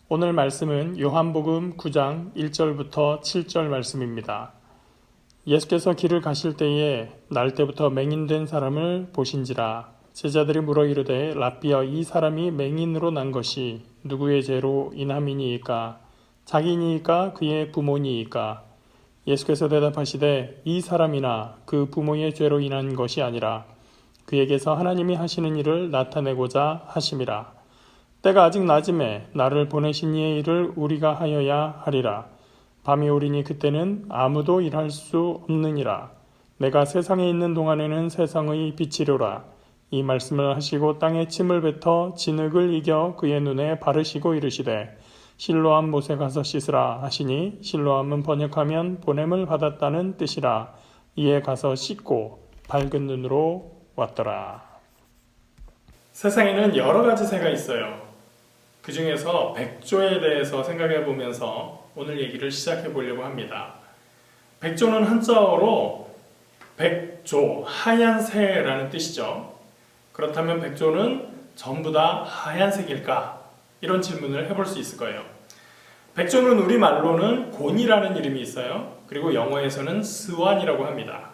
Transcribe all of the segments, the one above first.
오늘 말씀은 요한복음 9장 1절부터 7절 말씀입니다. 예수께서 길을 가실 때에 날 때부터 맹인된 사람을 보신지라. 제자들이 물어 이르되 랍비여, 이 사람이 맹인으로 난 것이 누구의 죄로 인함이니이까? 자기니이까 그의 부모니이까? 예수께서 대답하시되 이 사람이나 그 부모의 죄로 인한 것이 아니라 그에게서 하나님이 하시는 일을 나타내고자 하심이라. 때가 아직 낮음에 나를 보내신 이의 일을 우리가 하여야 하리라. 밤이 오리니 그때는 아무도 일할 수 없느니라. 내가 세상에 있는 동안에는 세상의 빛이로라. 이 말씀을 하시고 땅에 침을 뱉어 진흙을 이겨 그의 눈에 바르시고 이르시되 실로암 못에 가서 씻으라 하시니, 실로암은 번역하면 보냄을 받았다는 뜻이라. 이에 가서 씻고 밝은 눈으로 왔더라. 세상에는 여러 가지 새가 있어요. 그 중에서 백조에 대해서 생각해 보면서 오늘 얘기를 시작해 보려고 합니다. 백조는 한자어로 백조, 하얀 새라는 뜻이죠. 그렇다면 백조는 전부 다 하얀색일까? 이런 질문을 해볼 수 있을 거예요. 백조는 우리말로는 곤이라는 이름이 있어요. 그리고 영어에서는 스완이라고 합니다.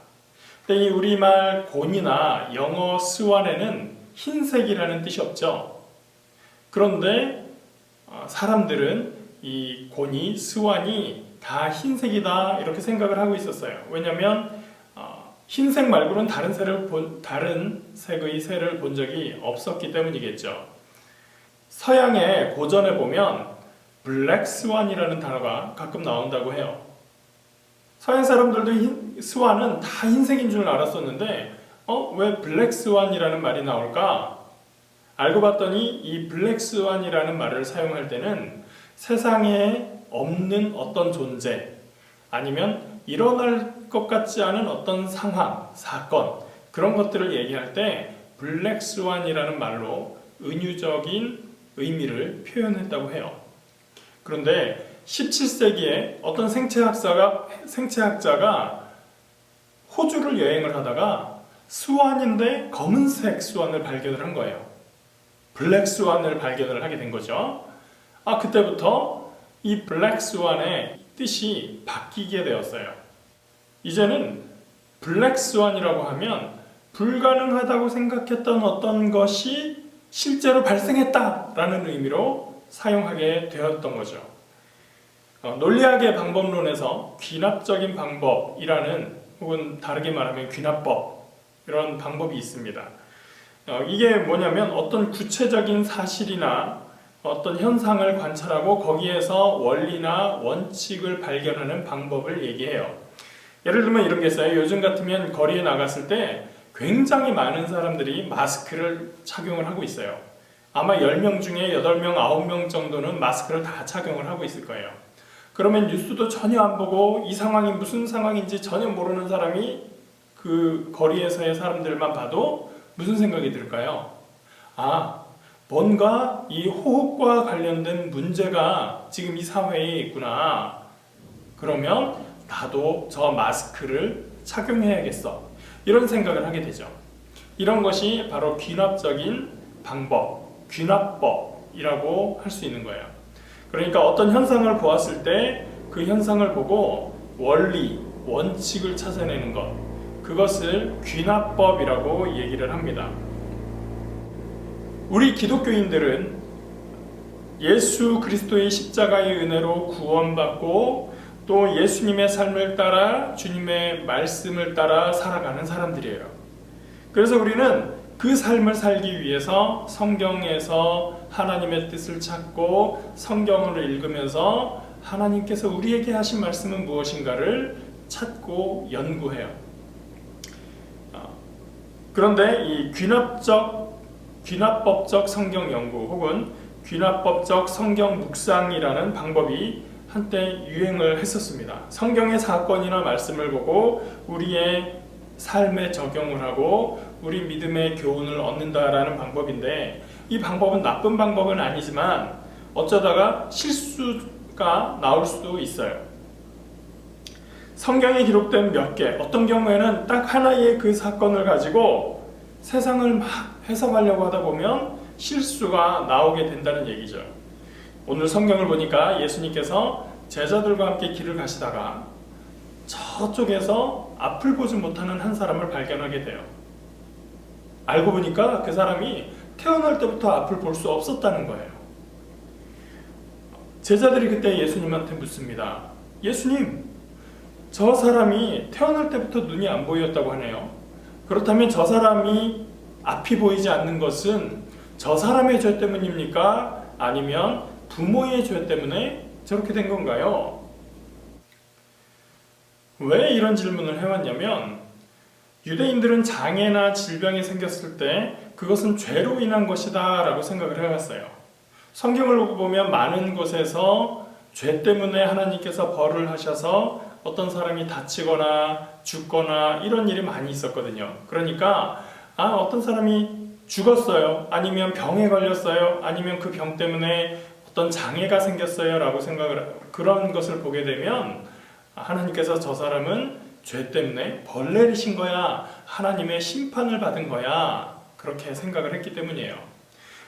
근데 이 우리말 곤이나 영어 스완에는 흰색이라는 뜻이 없죠. 그런데 사람들은 이 곤이, 스완이 다 흰색이다 이렇게 생각을 하고 있었어요. 왜냐하면 흰색 말고는 다른 색의 새를 본 적이 없었기 때문이겠죠. 서양의 고전에 보면 블랙 스완이라는 단어가 가끔 나온다고 해요. 서양 사람들도 스완은 다 흰색인 줄 알았었는데 왜 블랙 스완이라는 말이 나올까? 알고 봤더니 이 블랙 스완이라는 말을 사용할 때는 세상에 없는 어떤 존재, 아니면 일어날 것 같지 않은 어떤 상황, 사건, 그런 것들을 얘기할 때 블랙 스완이라는 말로 은유적인 의미를 표현했다고 해요. 그런데 17세기에 어떤 생체학자가 호주를 여행을 하다가 스완인데 검은색 스완을 발견을 한 거예요. 블랙 스완을 발견을 하게 된 거죠. 그때부터 이 블랙 스완의 뜻이 바뀌게 되었어요. 이제는 블랙 스완이라고 하면 불가능하다고 생각했던 어떤 것이 실제로 발생했다라는 의미로 사용하게 되었던 거죠. 논리학의 방법론에서 귀납적인 방법이라는, 혹은 다르게 말하면 귀납법, 이런 방법이 있습니다. 이게 뭐냐면 어떤 구체적인 사실이나 어떤 현상을 관찰하고 거기에서 원리나 원칙을 발견하는 방법을 얘기해요. 예를 들면 이런 게 있어요. 요즘 같으면 거리에 나갔을 때 굉장히 많은 사람들이 마스크를 착용을 하고 있어요. 아마 10명 중에 8명, 9명 정도는 마스크를 다 착용을 하고 있을 거예요. 그러면 뉴스도 전혀 안 보고 이 상황이 무슨 상황인지 전혀 모르는 사람이 그 거리에서의 사람들만 봐도 무슨 생각이 들까요? 뭔가 이 호흡과 관련된 문제가 지금 이 사회에 있구나. 그러면 나도 저 마스크를 착용해야겠어. 이런 생각을 하게 되죠. 이런 것이 바로 귀납적인 방법, 귀납법이라고 할 수 있는 거예요. 그러니까 어떤 현상을 보았을 때 그 현상을 보고 원리, 원칙을 찾아내는 것, 그것을 귀납법이라고 얘기를 합니다. 우리 기독교인들은 예수 그리스도의 십자가의 은혜로 구원받고 또 예수님의 삶을 따라, 주님의 말씀을 따라 살아가는 사람들이에요. 그래서 우리는 그 삶을 살기 위해서 성경에서 하나님의 뜻을 찾고 성경을 읽으면서 하나님께서 우리에게 하신 말씀은 무엇인가를 찾고 연구해요. 그런데 이 귀납법적 성경 연구 혹은 귀납법적 성경 묵상이라는 방법이 한때 유행을 했었습니다. 성경의 사건이나 말씀을 보고 우리의 삶에 적용을 하고 우리 믿음의 교훈을 얻는다라는 방법인데, 이 방법은 나쁜 방법은 아니지만 어쩌다가 실수가 나올 수도 있어요. 성경에 기록된 몇 개, 어떤 경우에는 딱 하나의 그 사건을 가지고 세상을 막 해석하려고 하다 보면 실수가 나오게 된다는 얘기죠. 오늘 성경을 보니까 예수님께서 제자들과 함께 길을 가시다가 저쪽에서 앞을 보지 못하는 한 사람을 발견하게 돼요. 알고 보니까 그 사람이 태어날 때부터 앞을 볼 수 없었다는 거예요. 제자들이 그때 예수님한테 묻습니다. 예수님, 저 사람이 태어날 때부터 눈이 안 보였다고 하네요. 그렇다면 저 사람이 앞이 보이지 않는 것은 저 사람의 죄 때문입니까? 아니면 부모의 죄 때문에 저렇게 된 건가요? 왜 이런 질문을 해왔냐면 유대인들은 장애나 질병이 생겼을 때 그것은 죄로 인한 것이다 라고 생각을 해왔어요. 성경을 보면 많은 곳에서 죄 때문에 하나님께서 벌을 하셔서 어떤 사람이 다치거나 죽거나 이런 일이 많이 있었거든요. 그러니까 어떤 사람이 죽었어요. 아니면 병에 걸렸어요. 아니면 그 병 때문에 어떤 장애가 생겼어요 라고 그런 것을 보게 되면 하나님께서 저 사람은 죄 때문에 벌 내리신 거야, 하나님의 심판을 받은 거야, 그렇게 생각을 했기 때문이에요.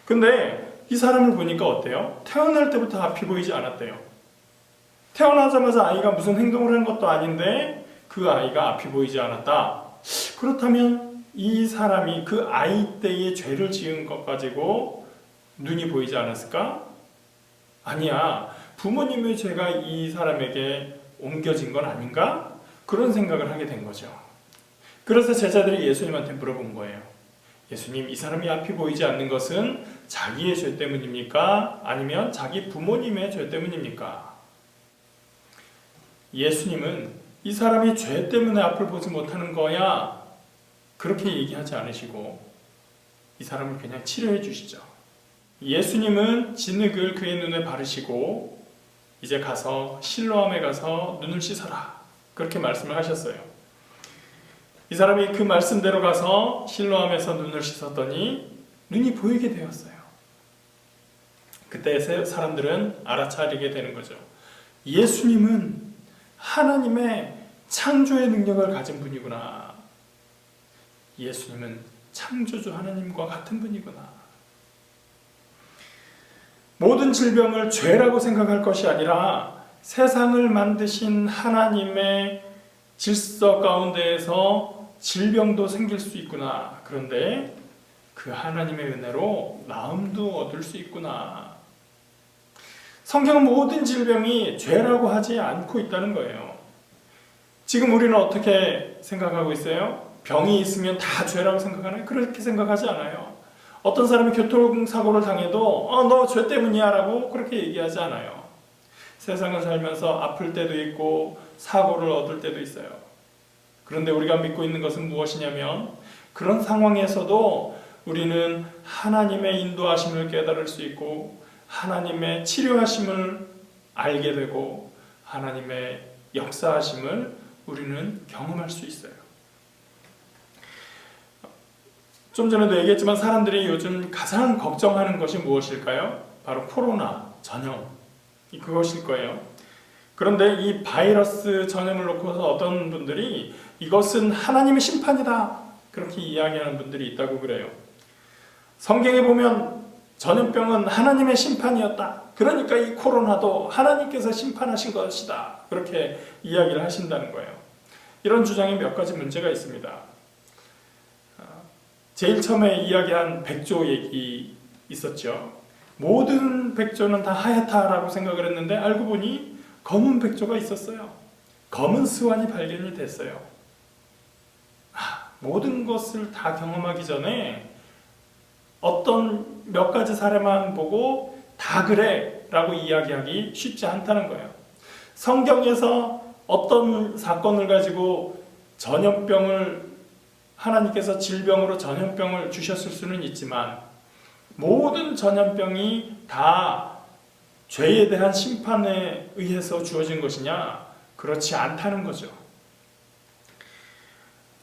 근데 이 사람을 보니까 어때요? 태어날 때부터 앞이 보이지 않았대요. 태어나자마자 아이가 무슨 행동을 한 것도 아닌데 그 아이가 앞이 보이지 않았다. 그렇다면 이 사람이 그 아이 때의 죄를 지은 것 가지고 눈이 보이지 않았을까? 아니야. 부모님의 죄가 이 사람에게 옮겨진 건 아닌가? 그런 생각을 하게 된 거죠. 그래서 제자들이 예수님한테 물어본 거예요. 예수님, 이 사람이 앞이 보이지 않는 것은 자기의 죄 때문입니까? 아니면 자기 부모님의 죄 때문입니까? 예수님은 이 사람이 죄 때문에 앞을 보지 못하는 거야, 그렇게 얘기하지 않으시고 이 사람을 그냥 치료해 주시죠. 예수님은 진흙을 그의 눈에 바르시고 이제 가서 실로암에 가서 눈을 씻어라, 그렇게 말씀을 하셨어요. 이 사람이 그 말씀대로 가서 실로암에서 눈을 씻었더니 눈이 보이게 되었어요. 그때 사람들은 알아차리게 되는 거죠. 예수님은 하나님의 창조의 능력을 가진 분이구나. 예수님은 창조주 하나님과 같은 분이구나. 모든 질병을 죄라고 생각할 것이 아니라 세상을 만드신 하나님의 질서 가운데에서 질병도 생길 수 있구나. 그런데 그 하나님의 은혜로 나음도 얻을 수 있구나. 성경은 모든 질병이 죄라고 하지 않고 있다는 거예요. 지금 우리는 어떻게 생각하고 있어요? 병이 있으면 다 죄라고 생각하나요? 그렇게 생각하지 않아요. 어떤 사람이 교통사고를 당해도 너 죄 때문이야 라고 그렇게 얘기하지 않아요. 세상을 살면서 아플 때도 있고 사고를 얻을 때도 있어요. 그런데 우리가 믿고 있는 것은 무엇이냐면 그런 상황에서도 우리는 하나님의 인도하심을 깨달을 수 있고 하나님의 치료하심을 알게 되고 하나님의 역사하심을 우리는 경험할 수 있어요. 좀 전에도 얘기했지만 사람들이 요즘 가장 걱정하는 것이 무엇일까요? 바로 코로나 전염, 그것일 거예요. 그런데 이 바이러스 전염을 놓고서 어떤 분들이 이것은 하나님의 심판이다, 그렇게 이야기하는 분들이 있다고 그래요. 성경에 보면 전염병은 하나님의 심판이었다, 그러니까 이 코로나도 하나님께서 심판하신 것이다, 그렇게 이야기를 하신다는 거예요. 이런 주장에 몇 가지 문제가 있습니다. 제일 처음에 이야기한 백조 얘기 있었죠. 모든 백조는 다 하얗다라고 생각을 했는데 알고 보니 검은 백조가 있었어요. 검은 스완이 발견이 됐어요. 모든 것을 다 경험하기 전에 어떤 몇 가지 사례만 보고 다 그래 라고 이야기하기 쉽지 않다는 거예요. 성경에서 어떤 사건을 가지고 전염병을 하나님께서 질병으로 전염병을 주셨을 수는 있지만 모든 전염병이 다 죄에 대한 심판에 의해서 주어진 것이냐? 그렇지 않다는 거죠.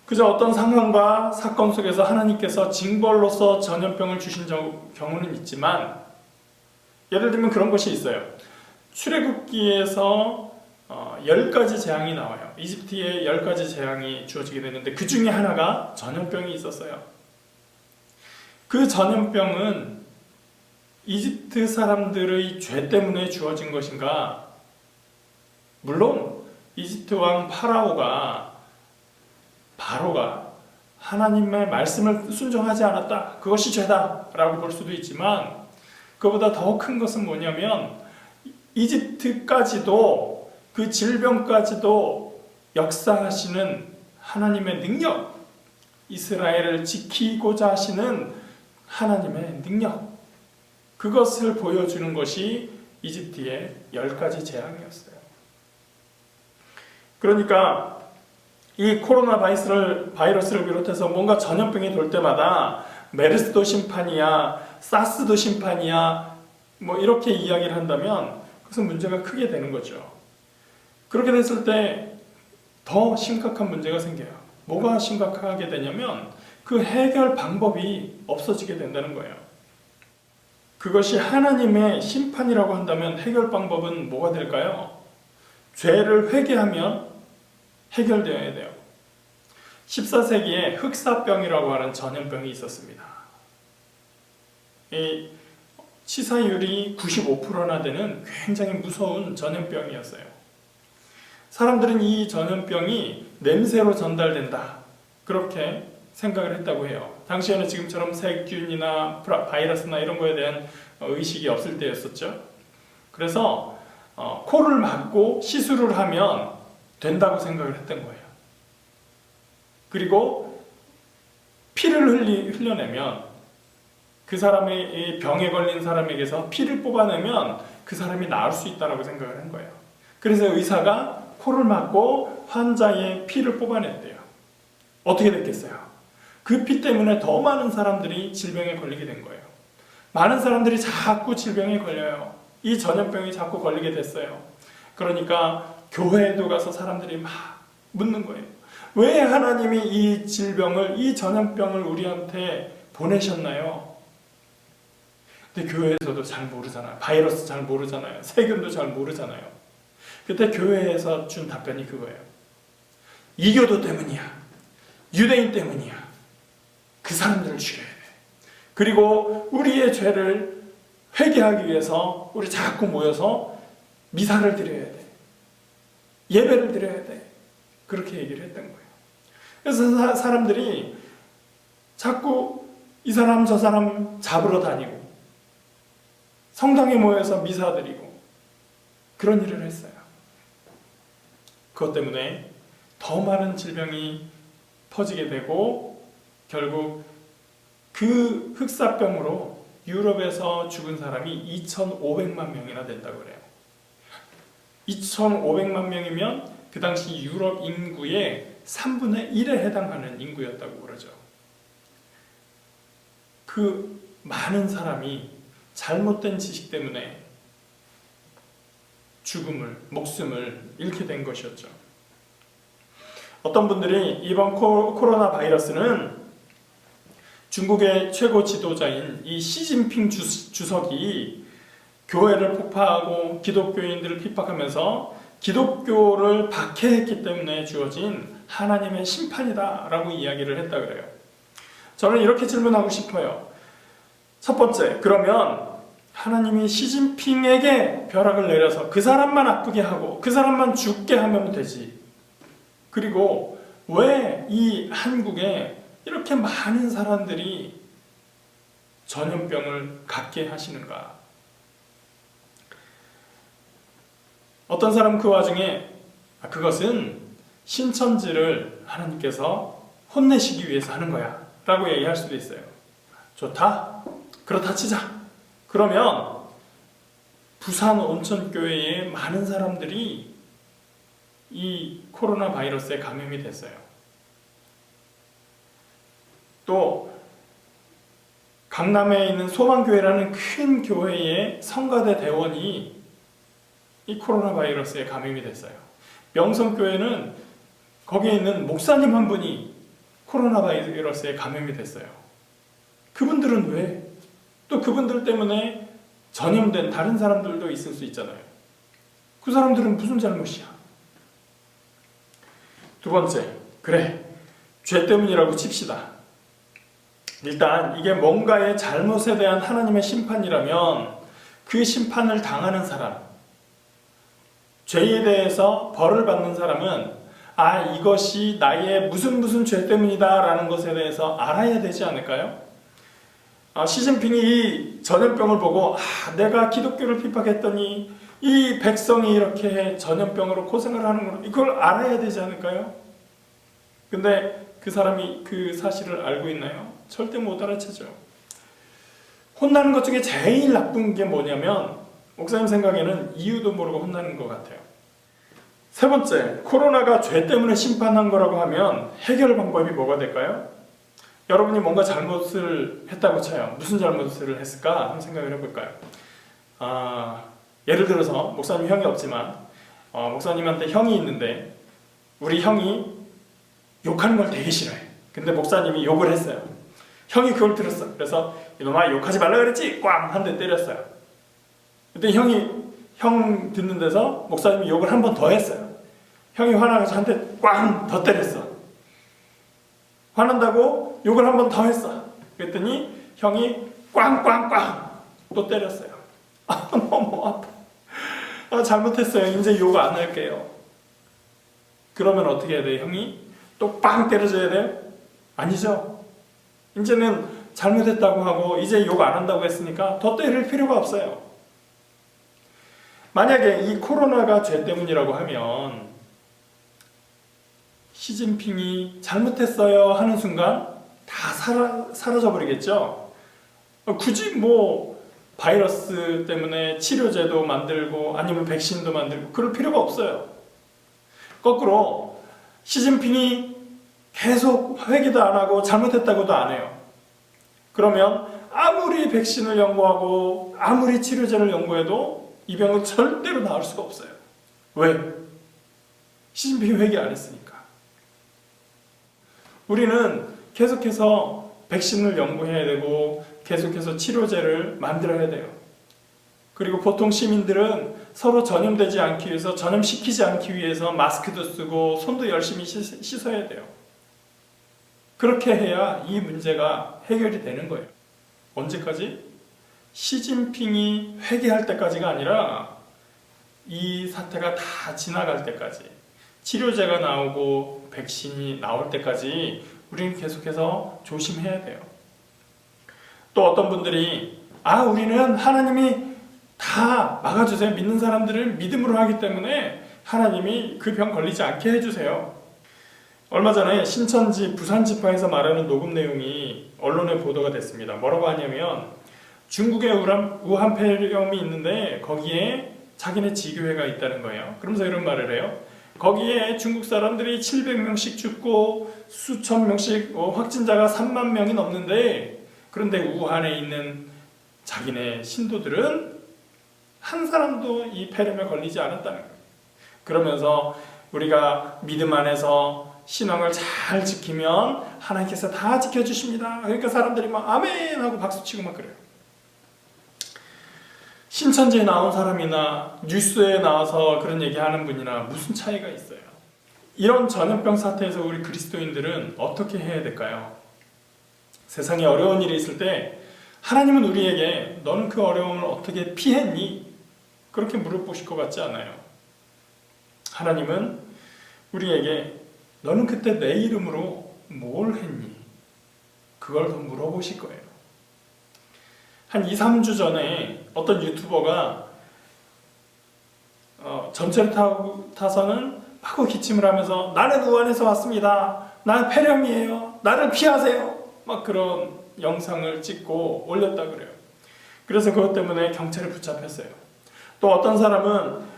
그저 어떤 상황과 사건 속에서 하나님께서 징벌로서 전염병을 주신 경우는 있지만 예를 들면 그런 것이 있어요. 출애굽기에서 10가지 재앙이 나와요. 이집트에 10가지 재앙이 주어지게 되는데 그 중에 하나가 전염병이 있었어요. 그 전염병은 이집트 사람들의 죄 때문에 주어진 것인가? 물론 이집트 왕 바로가 하나님의 말씀을 순종하지 않았다, 그것이 죄다 라고 볼 수도 있지만, 그보다 더 큰 것은 뭐냐면 이집트까지도, 그 질병까지도 역사하시는 하나님의 능력, 이스라엘을 지키고자 하시는 하나님의 능력, 그것을 보여주는 것이 이집트의 10가지 재앙이었어요. 그러니까 이 코로나 바이러스를 비롯해서 뭔가 전염병이 돌 때마다 메르스도 심판이야, 사스도 심판이야, 뭐 이렇게 이야기를 한다면 그것은 문제가 크게 되는 거죠. 그렇게 됐을 때 더 심각한 문제가 생겨요. 뭐가 심각하게 되냐면 그 해결 방법이 없어지게 된다는 거예요. 그것이 하나님의 심판이라고 한다면 해결 방법은 뭐가 될까요? 죄를 회개하면 해결되어야 돼요. 14세기에 흑사병이라고 하는 전염병이 있었습니다. 이 치사율이 95%나 되는 굉장히 무서운 전염병이었어요. 사람들은 이 전염병이 냄새로 전달된다, 그렇게 생각을 했다고 해요. 당시에는 지금처럼 세균이나 바이러스나 이런 거에 대한 의식이 없을 때였었죠. 그래서 코를 막고 시술을 하면 된다고 생각을 했던 거예요. 그리고 피를 흘려내면, 그 사람의 병에 걸린 사람에게서 피를 뽑아내면 그 사람이 나을 수 있다고 생각을 한 거예요. 그래서 의사가 코를 막고 환자의 피를 뽑아냈대요. 어떻게 됐겠어요? 그 피 때문에 더 많은 사람들이 질병에 걸리게 된 거예요. 많은 사람들이 자꾸 질병에 걸려요. 이 전염병이 자꾸 걸리게 됐어요. 그러니까 교회에도 가서 사람들이 막 묻는 거예요. 왜 하나님이 이 질병을, 이 전염병을 우리한테 보내셨나요? 근데 교회에서도 잘 모르잖아요. 바이러스 잘 모르잖아요. 세균도 잘 모르잖아요. 그때 교회에서 준 답변이 그거예요. 이교도 때문이야. 유대인 때문이야. 그 사람들을 죽여야 돼. 그리고 우리의 죄를 회개하기 위해서 우리 자꾸 모여서 미사를 드려야 돼. 예배를 드려야 돼. 그렇게 얘기를 했던 거예요. 그래서 사람들이 자꾸 이 사람 저 사람 잡으러 다니고 성당에 모여서 미사 드리고 그런 일을 했어요. 그것 때문에 더 많은 질병이 퍼지게 되고 결국 그 흑사병으로 유럽에서 죽은 사람이 2,500만 명이나 된다고 그래요. 2,500만 명이면 그 당시 유럽 인구의 3분의 1에 해당하는 인구였다고 그러죠. 그 많은 사람이 잘못된 지식 때문에 목숨을 잃게 된 것이었죠. 어떤 분들이 이번 코로나 바이러스는 중국의 최고 지도자인 이 시진핑 주석이 교회를 폭파하고 기독교인들을 핍박하면서 기독교를 박해했기 때문에 주어진 하나님의 심판이다라고 이야기를 했다 그래요. 저는 이렇게 질문하고 싶어요. 첫 번째, 그러면 하나님이 시진핑에게 벼락을 내려서 그 사람만 아프게 하고 그 사람만 죽게 하면 되지. 그리고 왜 이 한국에 이렇게 많은 사람들이 전염병을 갖게 하시는가? 어떤 사람은 그 와중에 그것은 신천지를 하나님께서 혼내시기 위해서 하는 거야 라고 얘기할 수도 있어요. 좋다. 그렇다 치자. 그러면 부산 온천교회에 많은 사람들이 이 코로나 바이러스에 감염이 됐어요. 또 강남에 있는 소망교회라는 큰 교회의 성가대 대원이 이 코로나 바이러스에 감염이 됐어요. 명성교회는 거기에 있는 목사님 한 분이 코로나 바이러스에 감염이 됐어요. 그분들은 왜? 또 그분들 때문에 전염된 다른 사람들도 있을 수 있잖아요. 그 사람들은 무슨 잘못이야? 두 번째, 그래, 죄 때문이라고 칩시다. 일단 이게 뭔가의 잘못에 대한 하나님의 심판이라면 그 심판을 당하는 사람, 죄에 대해서 벌을 받는 사람은 이것이 나의 무슨 죄 때문이다 라는 것에 대해서 알아야 되지 않을까요? 시진핑이 이 전염병을 보고 내가 기독교를 핍박했더니 이 백성이 이렇게 전염병으로 고생을 하는구나, 이걸 알아야 되지 않을까요? 근데 그 사람이 그 사실을 알고 있나요? 절대 못 알아채죠. 혼나는 것 중에 제일 나쁜 게 뭐냐면 목사님 생각에는 이유도 모르고 혼나는 것 같아요. 세 번째, 코로나가 죄 때문에 심판한 거라고 하면 해결 방법이 뭐가 될까요? 여러분이 뭔가 잘못을 했다고 쳐요. 무슨 잘못을 했을까? 한번 생각을 해볼까요? 예를 들어서 목사님 형이 없지만 목사님한테 형이 있는데 우리 형이 욕하는 걸 되게 싫어해. 근데 목사님이 욕을 했어요. 형이 그걸 들었어. 그래서 이놈아 욕하지 말라 그랬지? 꽝! 한 대 때렸어요. 그때 형 듣는 데서 목사님이 욕을 한 번 더 했어요. 형이 화나서 한 대 꽝! 더 때렸어. 화난다고 욕을 한 번 더 했어. 그랬더니 형이 꽝! 또 때렸어요. 너무 아파. 잘못했어요. 이제 욕 안 할게요. 그러면 어떻게 해야 돼요? 형이 또 빵 때려줘야 돼요? 아니죠. 이제는 잘못했다고 하고 이제 욕 안 한다고 했으니까 더 때릴 필요가 없어요. 만약에 이 코로나가 죄 때문이라고 하면 시진핑이 잘못했어요 하는 순간 다 사라져 버리겠죠. 굳이 바이러스 때문에 치료제도 만들고 아니면 백신도 만들고 그럴 필요가 없어요. 거꾸로 시진핑이 계속 회개도 안 하고 잘못했다고도 안 해요. 그러면 아무리 백신을 연구하고 아무리 치료제를 연구해도 이 병은 절대로 나을 수가 없어요. 왜? 시진핑이 회개 안 했으니까. 우리는 계속해서 백신을 연구해야 되고 계속해서 치료제를 만들어야 돼요. 그리고 보통 시민들은 서로 전염되지 않기 위해서, 전염시키지 않기 위해서 마스크도 쓰고 손도 열심히 씻어야 돼요. 그렇게 해야 이 문제가 해결이 되는 거예요. 언제까지? 시진핑이 회개할 때까지가 아니라 이 사태가 다 지나갈 때까지, 치료제가 나오고 백신이 나올 때까지 우리는 계속해서 조심해야 돼요. 또 어떤 분들이 우리는 하나님이 다 막아주세요. 믿는 사람들을 믿음으로 하기 때문에 하나님이 그 병 걸리지 않게 해주세요. 얼마 전에 신천지 부산지파에서 말하는 녹음 내용이 언론에 보도가 됐습니다. 뭐라고 하냐면 중국에 우한폐렴이 있는데 거기에 자기네 지교회가 있다는 거예요. 그러면서 이런 말을 해요. 거기에 중국 사람들이 700명씩 죽고 수천 명씩 확진자가 3만 명이 넘는데, 그런데 우한에 있는 자기네 신도들은 한 사람도 이 폐렴에 걸리지 않았다는 거예요. 그러면서 우리가 믿음 안에서 신앙을 잘 지키면 하나님께서 다 지켜주십니다. 그러니까 사람들이 막 아멘 하고 박수치고 막 그래요. 신천지에 나온 사람이나 뉴스에 나와서 그런 얘기하는 분이나 무슨 차이가 있어요? 이런 전염병 사태에서 우리 그리스도인들은 어떻게 해야 될까요? 세상에 어려운 일이 있을 때 하나님은 우리에게 너는 그 어려움을 어떻게 피했니? 그렇게 물어보실 것 같지 않아요? 하나님은 우리에게 너는 그때 내 이름으로 뭘 했니? 그걸 더 물어보실 거예요. 한 2, 3주 전에 어떤 유튜버가 전철 타서는 마구 기침을 하면서 나는 우한에서 왔습니다. 나는 폐렴이에요. 나를 피하세요. 막 그런 영상을 찍고 올렸다 그래요. 그래서 그것 때문에 경찰에 붙잡혔어요. 또 어떤 사람은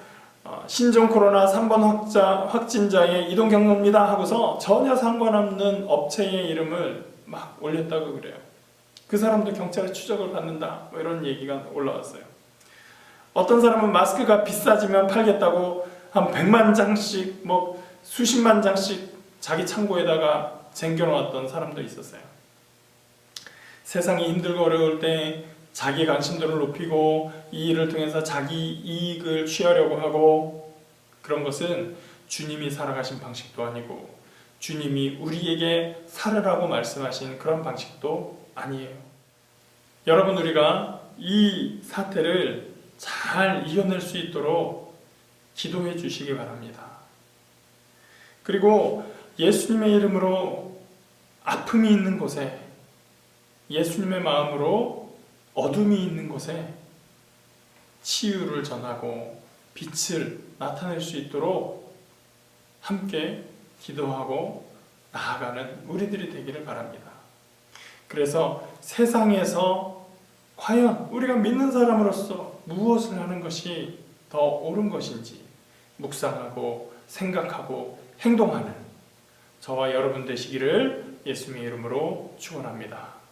신종 코로나 3번 확진자의 이동 경로입니다 하고서 전혀 상관없는 업체의 이름을 막 올렸다고 그래요. 그 사람도 경찰의 추적을 받는다, 뭐 이런 얘기가 올라왔어요. 어떤 사람은 마스크가 비싸지면 팔겠다고 한 100만 장씩 뭐 수십만 장씩 자기 창고에다가 쟁겨놓았던 사람도 있었어요. 세상이 힘들고 어려울 때 자기 관심도를 높이고 이 일을 통해서 자기 이익을 취하려고 하고, 그런 것은 주님이 살아가신 방식도 아니고 주님이 우리에게 살으라고 말씀하신 그런 방식도 아니에요. 여러분, 우리가 이 사태를 잘 이겨낼 수 있도록 기도해 주시기 바랍니다. 그리고 예수님의 이름으로 아픔이 있는 곳에, 예수님의 마음으로 어둠이 있는 곳에 치유를 전하고 빛을 나타낼 수 있도록 함께 기도하고 나아가는 우리들이 되기를 바랍니다. 그래서 세상에서 과연 우리가 믿는 사람으로서 무엇을 하는 것이 더 옳은 것인지 묵상하고 생각하고 행동하는 저와 여러분 되시기를 예수님의 이름으로 축원합니다.